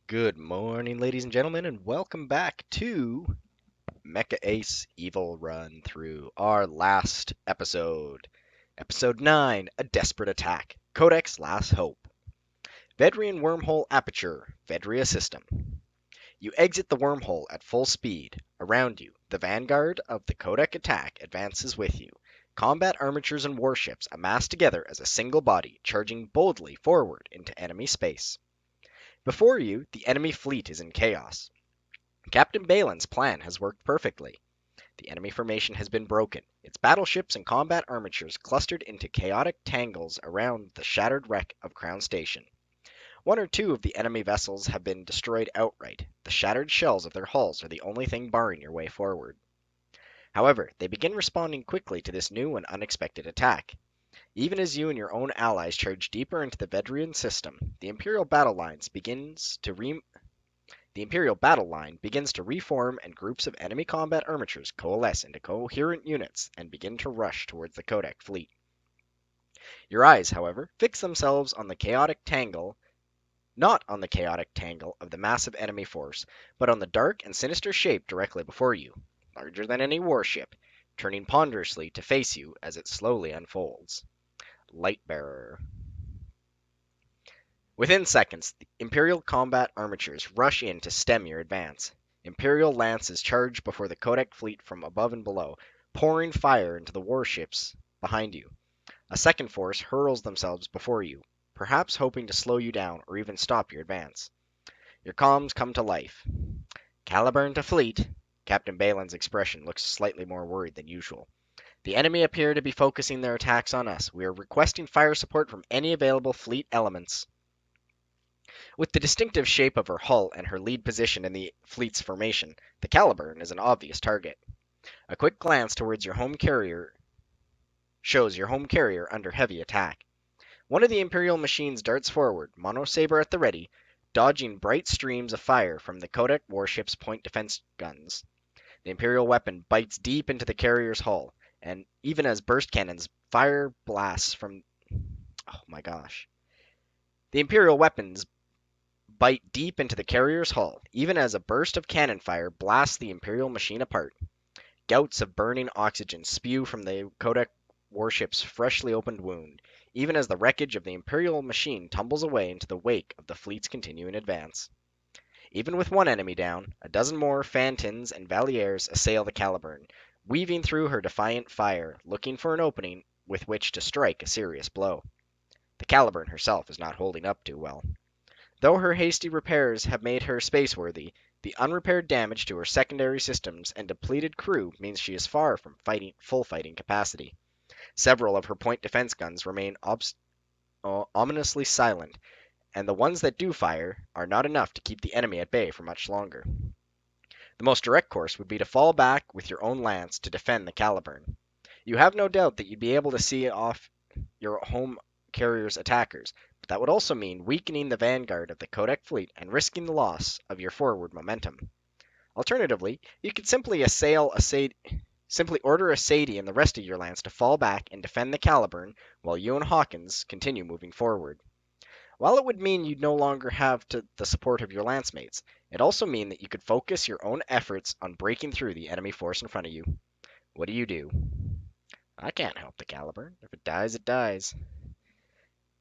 Good morning, ladies and gentlemen, and welcome back to Mecha Ace Evil Run Through our last episode. Episode 9, A Desperate Attack. Codex Last Hope. Vedrian Wormhole Aperture, Vedria System. You exit the wormhole at full speed. Around you, the vanguard of the Codex attack advances with you. Combat armatures and warships amass together as a single body, charging boldly forward into enemy space. Before you, the enemy fleet is in chaos. Captain Balin's plan has worked perfectly. The enemy formation has been broken, its battleships and combat armatures clustered into chaotic tangles around the shattered wreck of Crown Station. One or two of the enemy vessels have been destroyed outright. The shattered shells of their hulls are the only thing barring your way forward. However, they begin responding quickly to this new and unexpected attack. Even as you and your own allies charge deeper into the Vedrian system, the Imperial battle line begins to reform, and groups of enemy combat armatures coalesce into coherent units and begin to rush towards the Kodak fleet. Your eyes, however, fix themselves on the chaotic tangle, not on the chaotic tangle of the massive enemy force, but on the dark and sinister shape directly before you, larger than any warship, turning ponderously to face you as it slowly unfolds. Lightbearer. Within seconds, the Imperial combat armatures rush in to stem your advance. Imperial lances charge before the Kodak fleet from above and below, pouring fire into the warships behind you. A second force hurls themselves before you, perhaps hoping to slow you down or even stop your advance. Your comms come to life. Caliburn to fleet. Captain Balin's expression looks slightly more worried than usual. The enemy appear to be focusing their attacks on us. We are requesting fire support from any available fleet elements. With the distinctive shape of her hull and her lead position in the fleet's formation, the Caliburn is an obvious target. A quick glance towards your home carrier shows your home carrier under heavy attack. One of the Imperial machines darts forward, monosaber at the ready, dodging bright streams of fire from the Kodak warship's point defense guns. The Imperial weapon bites deep into the carrier's hull, and even as burst cannons fire blasts from... Oh my gosh. The Imperial weapons bite deep into the carrier's hull, even as a burst of cannon fire blasts the Imperial machine apart. Gouts of burning oxygen spew from the Kodak warship's freshly opened wound, even as the wreckage of the Imperial machine tumbles away into the wake of the fleet's continuing advance. Even with one enemy down, a dozen more Fantins and Valiers assail the Caliburn, weaving through her defiant fire, looking for an opening with which to strike a serious blow. The Caliburn herself is not holding up too well. Though her hasty repairs have made her spaceworthy, the unrepaired damage to her secondary systems and depleted crew means she is far from full fighting capacity. Several of her point defense guns remain ominously silent, and the ones that do fire are not enough to keep the enemy at bay for much longer. The most direct course would be to fall back with your own lance to defend the Caliburn. You have no doubt that you'd be able to see off your home carrier's attackers, but that would also mean weakening the vanguard of the Kodak fleet and risking the loss of your forward momentum. Alternatively, you could simply order a Sadie and the rest of your lance to fall back and defend the Caliburn while you and Hawkins continue moving forward. While it would mean you'd no longer have the support of your lancemates, it also mean that you could focus your own efforts on breaking through the enemy force in front of you. What do? I can't help the Caliburn. If it dies, it dies.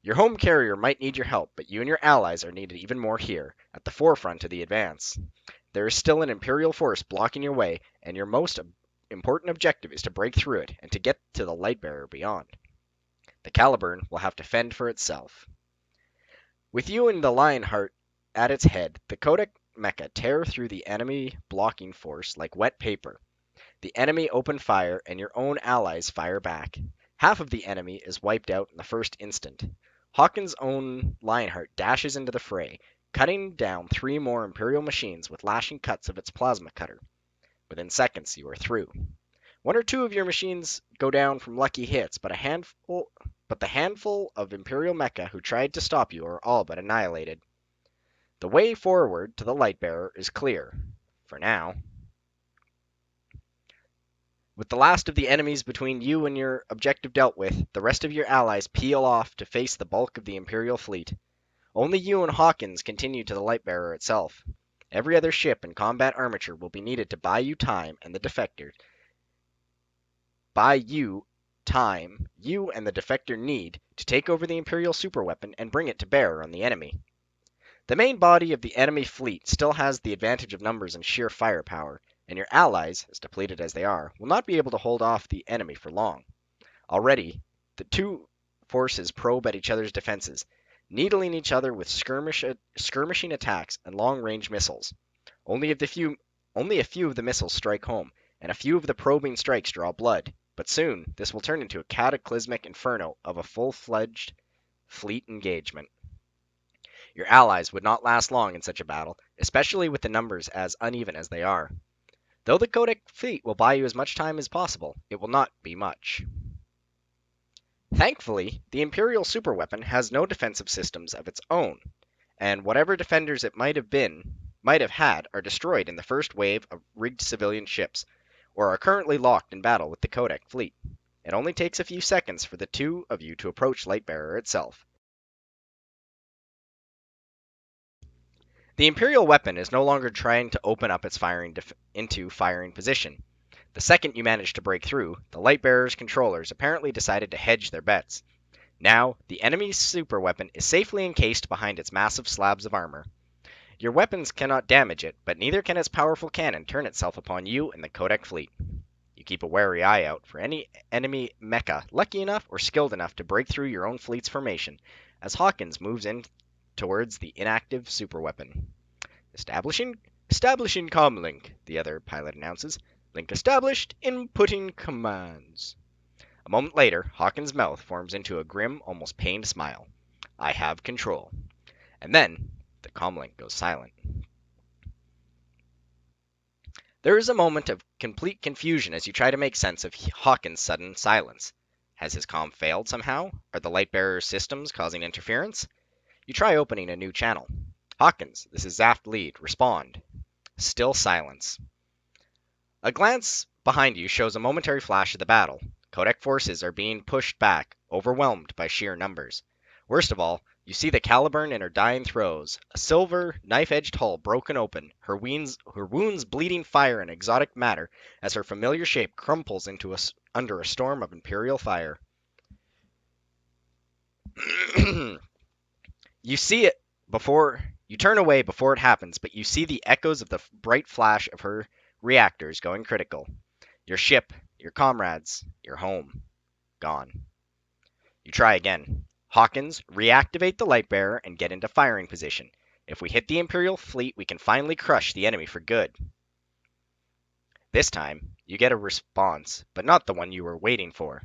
Your home carrier might need your help, but you and your allies are needed even more here, at the forefront of the advance. There is still an Imperial force blocking your way, and your most important objective is to break through it and to get to the Lightbearer beyond. The Caliburn will have to fend for itself. With you and the Lionheart at its head, the Kodak Mecha tear through the enemy blocking force like wet paper. The enemy open fire, and your own allies fire back. Half of the enemy is wiped out in the first instant. Hawkins' own Lionheart dashes into the fray, cutting down 3 more Imperial machines with lashing cuts of its plasma cutter. Within seconds, you are through. 1 or 2 of your machines go down from lucky hits, but the handful of Imperial mecha who tried to stop you are all but annihilated. The way forward to the Lightbearer is clear, for now. With the last of the enemies between you and your objective dealt with, the rest of your allies peel off to face the bulk of the Imperial fleet. Only you and Hawkins continue to the Lightbearer itself. Every other ship and combat armature will be needed to buy you time and the defector. You and the defector need to take over the Imperial superweapon and bring it to bear on the enemy. The main body of the enemy fleet still has the advantage of numbers and sheer firepower, and your allies, as depleted as they are, will not be able to hold off the enemy for long. Already, the two forces probe at each other's defenses, needling each other with skirmishing attacks and long-range missiles. Only a few of the missiles strike home, and a few of the probing strikes draw blood, but soon this will turn into a cataclysmic inferno of a full-fledged fleet engagement. Your allies would not last long in such a battle, especially with the numbers as uneven as they are. Though the Codex fleet will buy you as much time as possible, it will not be much. Thankfully, the Imperial superweapon has no defensive systems of its own, and whatever defenders it might have had are destroyed in the first wave of rigged civilian ships, or are currently locked in battle with the Codex fleet. It only takes a few seconds for the two of you to approach Lightbearer itself. The Imperial weapon is no longer trying to open up its firing position. The second you managed to break through, the Lightbearer's controllers apparently decided to hedge their bets. Now, the enemy's superweapon is safely encased behind its massive slabs of armor. Your weapons cannot damage it, but neither can its powerful cannon turn itself upon you and the Codex fleet. You keep a wary eye out for any enemy mecha lucky enough or skilled enough to break through your own fleet's formation, as Hawkins moves in towards the inactive superweapon. Establishing comlink, the other pilot announces. Link established, inputting commands. A moment later, Hawkins' mouth forms into a grim, almost pained smile. I have control. And then, the comlink goes silent. There is a moment of complete confusion as you try to make sense of Hawkins' sudden silence. Has his comm failed somehow? Are the Lightbearer's systems causing interference? You try opening a new channel. Hawkins, this is Zaft Lead. Respond. Still silence. A glance behind you shows a momentary flash of the battle. Codex forces are being pushed back, overwhelmed by sheer numbers. Worst of all, you see the Caliburn in her dying throes, a silver, knife-edged hull broken open, her wounds bleeding fire and exotic matter as her familiar shape crumples under a storm of Imperial fire. You see it before you turn away before it happens, but you see the echoes of the bright flash of her reactors going critical. Your ship, your comrades, your home, gone. You try again. Hawkins, reactivate the Lightbearer and get into firing position. If we hit the Imperial fleet, we can finally crush the enemy for good. This time, you get a response, but not the one you were waiting for.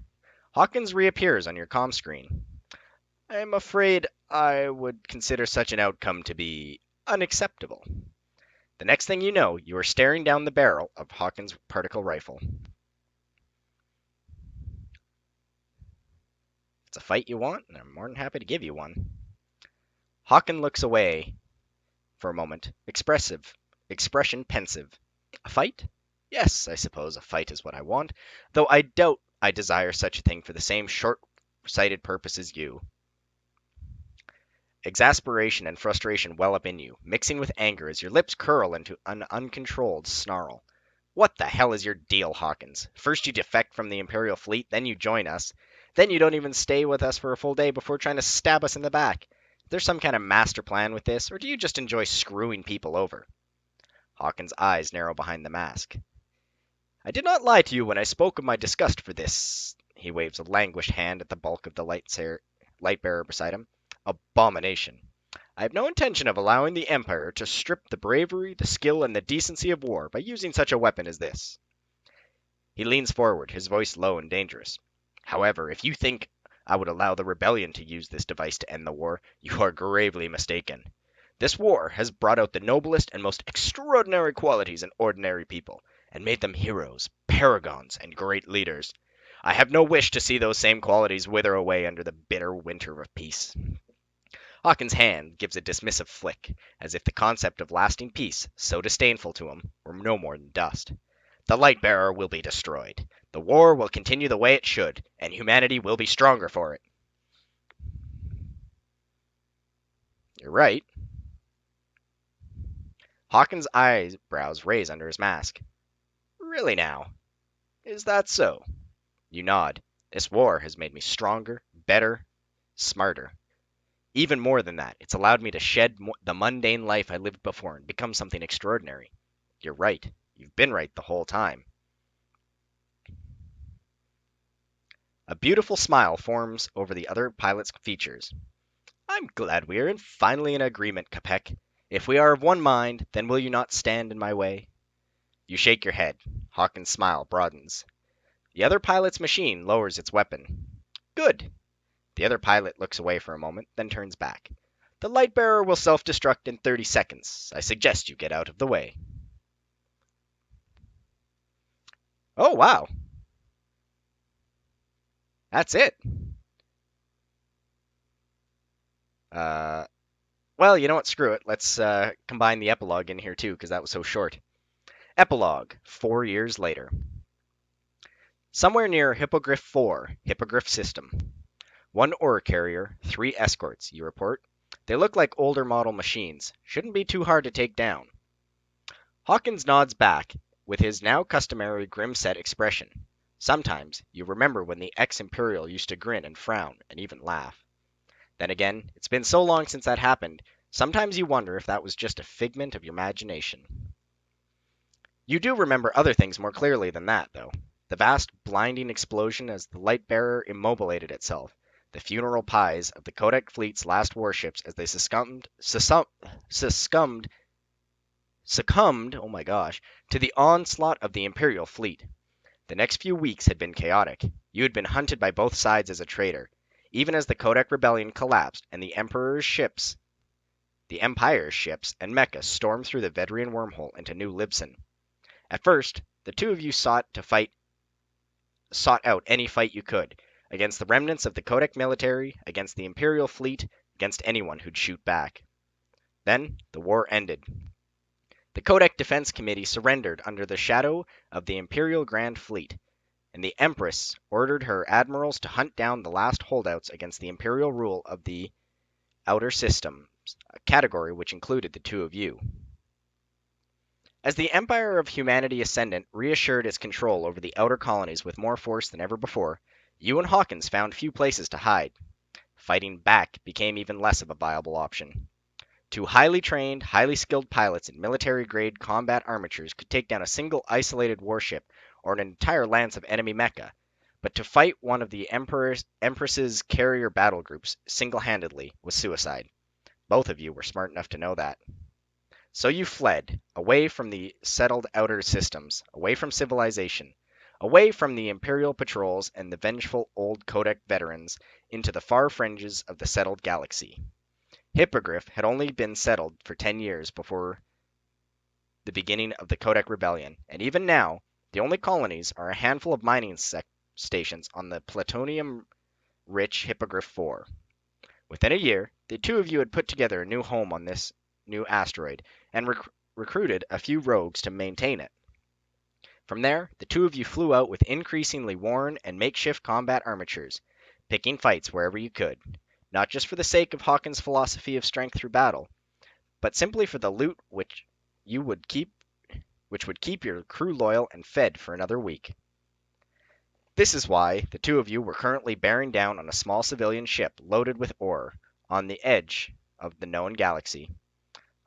Hawkins reappears on your comm screen. I'm afraid I would consider such an outcome to be unacceptable. The next thing you know, you are staring down the barrel of Hawkins' particle rifle. If it's a fight you want, I'm more than happy to give you one. Hawkins looks away for a moment, expression pensive. A fight? Yes, I suppose a fight is what I want, though I doubt I desire such a thing for the same short-sighted purpose as you. Exasperation and frustration well up in you, mixing with anger as your lips curl into an uncontrolled snarl. What the hell is your deal, Hawkins? First you defect from the Imperial fleet, then you join us. Then you don't even stay with us for a full day before trying to stab us in the back. Is there some kind of master plan with this, or do you just enjoy screwing people over? Hawkins' eyes narrow behind the mask. I did not lie to you when I spoke of my disgust for this. He waves a languished hand at the bulk of the Lightbearer beside him. Abomination. I have no intention of allowing the Empire to strip the bravery, the skill, and the decency of war by using such a weapon as this. He leans forward, his voice low and dangerous. However, if you think I would allow the rebellion to use this device to end the war, you are gravely mistaken. This war has brought out the noblest and most extraordinary qualities in ordinary people, and made them heroes, paragons, and great leaders. I have no wish to see those same qualities wither away under the bitter winter of peace. Hawkins' hand gives a dismissive flick, as if the concept of lasting peace, so disdainful to him, were no more than dust. The Lightbearer will be destroyed. The war will continue the way it should, and humanity will be stronger for it. You're right. Hawkins' eyebrows raise under his mask. Really now? Is that so? You nod. This war has made me stronger, better, smarter. Even more than that, it's allowed me to shed the mundane life I lived before and become something extraordinary. You're right. You've been right the whole time. A beautiful smile forms over the other pilot's features. I'm glad we are finally in agreement, Capek. If we are of one mind, then will you not stand in my way? You shake your head. Hawkins' smile broadens. The other pilot's machine lowers its weapon. Good. The other pilot looks away for a moment, then turns back. The light bearer will self-destruct in 30 seconds. I suggest you get out of the way. Oh, wow. That's it. Well, you know what? Screw it. Let's combine the epilogue in here too, because that was so short. Epilogue, 4 years later. Somewhere near Hippogriff 4, Hippogriff System. One ore carrier, 3 escorts, you report. They look like older model machines. Shouldn't be too hard to take down. Hawkins nods back with his now customary grim-set expression. Sometimes you remember when the ex-Imperial used to grin and frown and even laugh. Then again, it's been so long since that happened, sometimes you wonder if that was just a figment of your imagination. You do remember other things more clearly than that, though. The vast, blinding explosion as the light bearer immobulated itself, the funeral pyres of the Kodak fleet's last warships as they succumbed, oh my gosh, to the onslaught of the Imperial fleet. The next few weeks had been chaotic. You had been hunted by both sides as a traitor, even as the Kodak rebellion collapsed and the Empire's ships and Mecha stormed through the Vedrian wormhole into New Libsyn. At first, the two of you sought out any fight you could, against the remnants of the Kodak military, against the Imperial fleet, against anyone who'd shoot back. Then, the war ended. The Kodak Defense Committee surrendered under the shadow of the Imperial Grand Fleet, and the Empress ordered her admirals to hunt down the last holdouts against the Imperial rule of the Outer Systems, a category which included the two of you. As the Empire of Humanity Ascendant reassured its control over the outer colonies with more force than ever before, you and Hawkins found few places to hide. Fighting back became even less of a viable option. 2 highly trained, highly skilled pilots in military-grade combat armatures could take down a single isolated warship or an entire lance of enemy mecha, but to fight one of the Empress's carrier battle groups single-handedly was suicide. Both of you were smart enough to know that. So you fled, away from the settled outer systems, away from civilization, away from the Imperial patrols and the vengeful old Kodak veterans, into the far fringes of the settled galaxy. Hippogriff had only been settled for 10 years before the beginning of the Kodak Rebellion, and even now, the only colonies are a handful of mining stations on the plutonium-rich Hippogriff 4. Within a year, the two of you had put together a new home on this new asteroid, and recruited a few rogues to maintain it. From there, the two of you flew out with increasingly worn and makeshift combat armatures, picking fights wherever you could, not just for the sake of Hawkins' philosophy of strength through battle, but simply for the loot which would keep your crew loyal and fed for another week. This is why the two of you were currently bearing down on a small civilian ship loaded with ore on the edge of the known galaxy.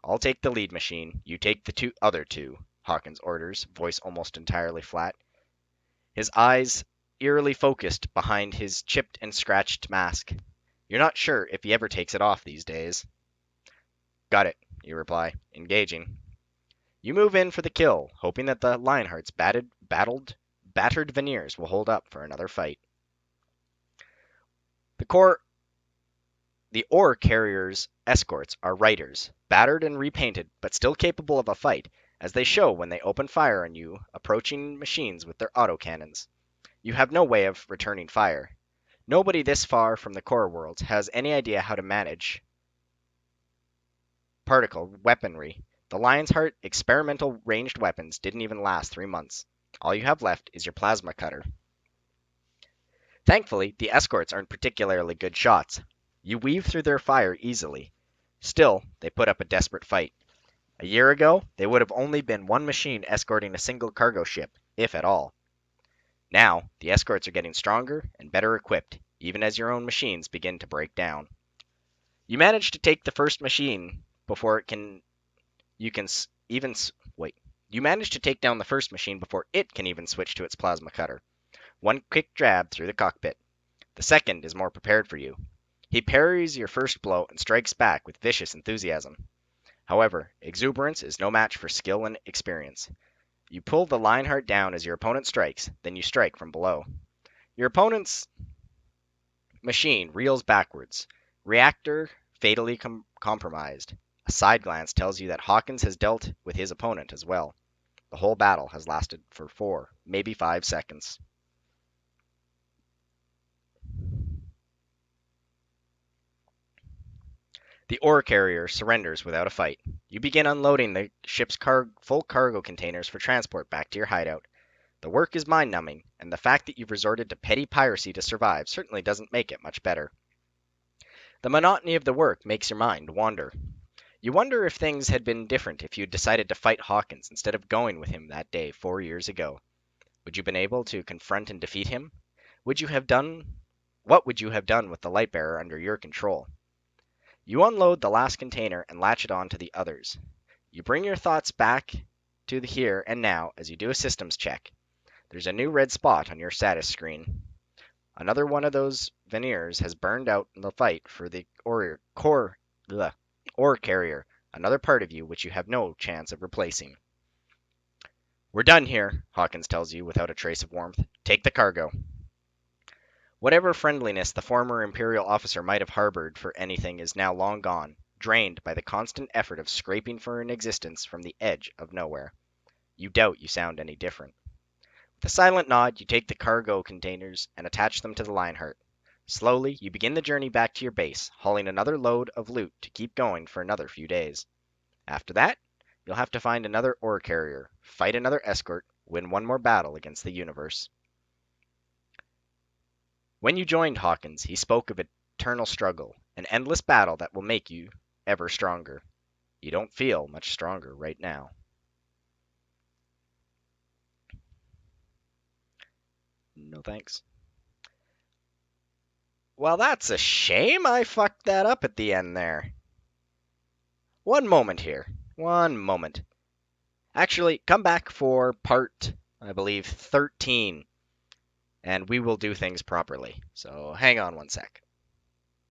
I'll take the lead machine, you take the other two, Hawkins orders, voice almost entirely flat. His eyes eerily focused behind his chipped and scratched mask. You're not sure if he ever takes it off these days. Got it, you reply, engaging. You move in for the kill, hoping that the Lionheart's battered veneers will hold up for another fight. The ore carrier's escorts are Reiters, battered and repainted, but still capable of a fight, as they show when they open fire on you approaching machines with their autocannons. You have no way of returning fire. Nobody this far from the core worlds has any idea how to manage particle weaponry. The Lion's Heart experimental ranged weapons didn't even last 3 months. All you have left is your plasma cutter. Thankfully, the escorts aren't particularly good shots. You weave through their fire easily. Still, they put up a desperate fight. A year ago, they would have only been one machine escorting a single cargo ship, if at all. Now, the escorts are getting stronger and better equipped, even as your own machines begin to break down. You manage to take the first machine before it can you can even wait. You manage to take down the first machine before it can even switch to its plasma cutter. One quick jab through the cockpit. The second is more prepared for you. He parries your first blow and strikes back with vicious enthusiasm. However, exuberance is no match for skill and experience. You pull the Lionheart down as your opponent strikes, then you strike from below. Your opponent's machine reels backwards. Reactor fatally compromised. A side glance tells you that Hawkins has dealt with his opponent as well. The whole battle has lasted for 4, maybe 5 seconds. The ore carrier surrenders without a fight. You begin unloading the ship's full cargo containers for transport back to your hideout. The work is mind-numbing, and the fact that you've resorted to petty piracy to survive certainly doesn't make it much better. The monotony of the work makes your mind wander. You wonder if things had been different if you'd decided to fight Hawkins instead of going with him that day 4 years ago. Would you have been able to confront and defeat him? Would you have done What would you have done with the Lightbearer under your control? You unload the last container and latch it on to the others. You bring your thoughts back to the here and now as you do a systems check. There's a new red spot on your status screen. Another one of those veneers has burned out in the fight for the ore carrier, another part of you which you have no chance of replacing. We're done here, Hawkins tells you without a trace of warmth. Take the cargo. Whatever friendliness the former Imperial officer might have harbored for anything is now long gone, drained by the constant effort of scraping for an existence from the edge of nowhere. You doubt you sound any different. With a silent nod, you take the cargo containers and attach them to the Lionheart. Slowly, you begin the journey back to your base, hauling another load of loot to keep going for another few days. After that, you'll have to find another ore carrier, fight another escort, win one more battle against the universe. When you joined Hawkins, he spoke of eternal struggle, an endless battle that will make you ever stronger. You don't feel much stronger right now. No thanks. Well, that's a shame. I fucked that up at the end there. One moment here. One moment. Actually, come back for part, I believe, 13, and we will do things properly. So hang on one sec.